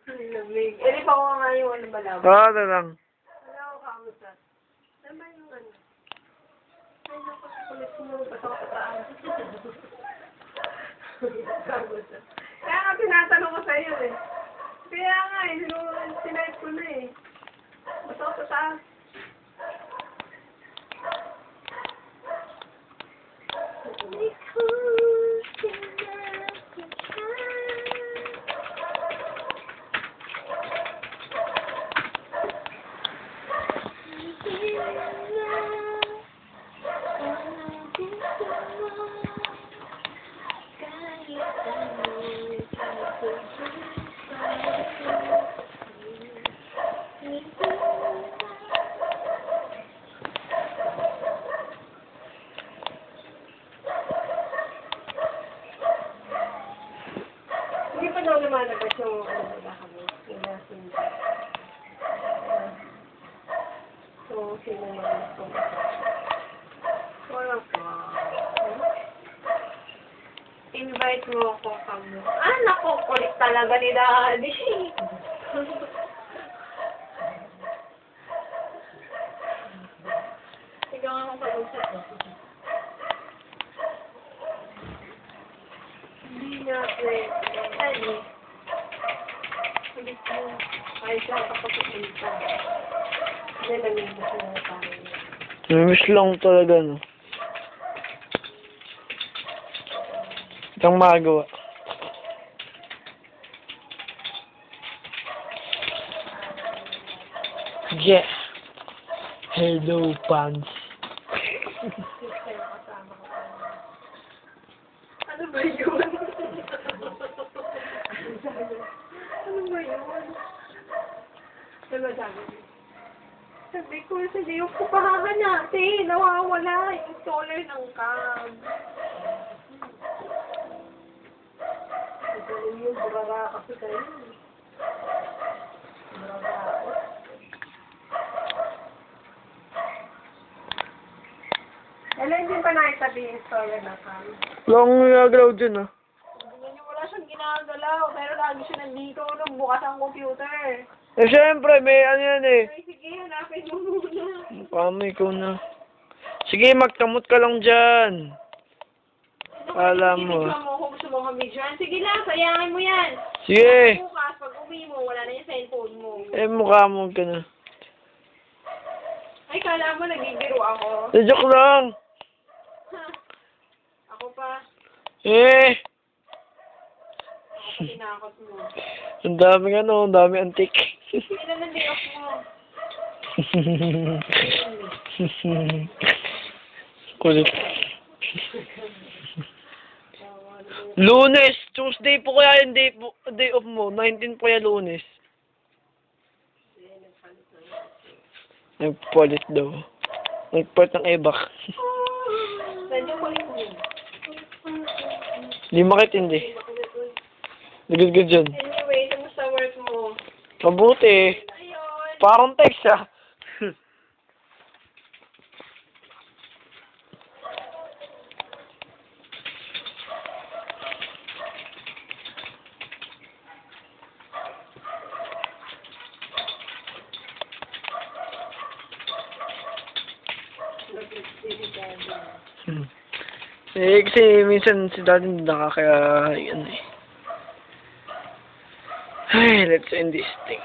Lamig. Eh, pa ko nga yung ano malaman. Oo, na lang. Wala ako kamusta. Ano ba yung ano? Ay, naku, kulit mo. Basta ko pataan. Kamusta. Kaya nga tinatanong ko sa'yo eh. Kaya nga eh, sinipe ko na eh. Basta ko pataan. Hindi pa daw lumalabas yung ano nila kami. Yung nasin. So, sino naman ito? Wala pa. Invite mo ako kamo. Ah, naku, kulit talaga ni Daddy. Ikaw nga akong pag-usap. Hindi na pwede. Ano? Kulit mo. Kahit lang kapag-usap. Hindi namin gusto na tayo. Namiss lang talaga, no? Itang magawa. Yeah. Hello, fans. Ano ba yun? Ano ba yun? Diba sabi ko, sige, yung kupahahan natin. Nawawala yung solar ng cam. Ito yung burara kasi kayo. Burara ako. Hindi pa nakitabi yung solar ng cam. Wala akong nagagalaw dyan, ah. Wala siyang ginagalaw, pero lagi siya nandito nung bukas ang computer. Eh, syempre, may ano yan, eh. Ay, sige, hanapin mo muna. Paano ikaw na? Sige, magtamot ka lang dyan. Alam mo. Ibigyan mo kung gusto mo mag-videoan. Sige lang, sayangin mo yan. Sige. Bukas, pag uwi mo, wala na yung cellphone mo. Eh, mukha mo ka na. Ay, kala mo nagigiro ako. Joke lang. Ako pa. Eh. Ako pa tinakot mo. Ang daming ano, ang daming antik. Kailan na day off mo? Kulit. Lunes! Tuesday po kaya yung day off mo. 19 po kaya Lunes. Nagpalit daw. Nagpalit ng ebak. Saan yung kulit mo? Hindi makitindi. Nagagad dyan. Anyway, kamusta work mo? Mabuti. Ayun. Parang text ah. Eh, kasi minsan si daddy hindi nakakaya, yan eh. Ay, let's end this thing.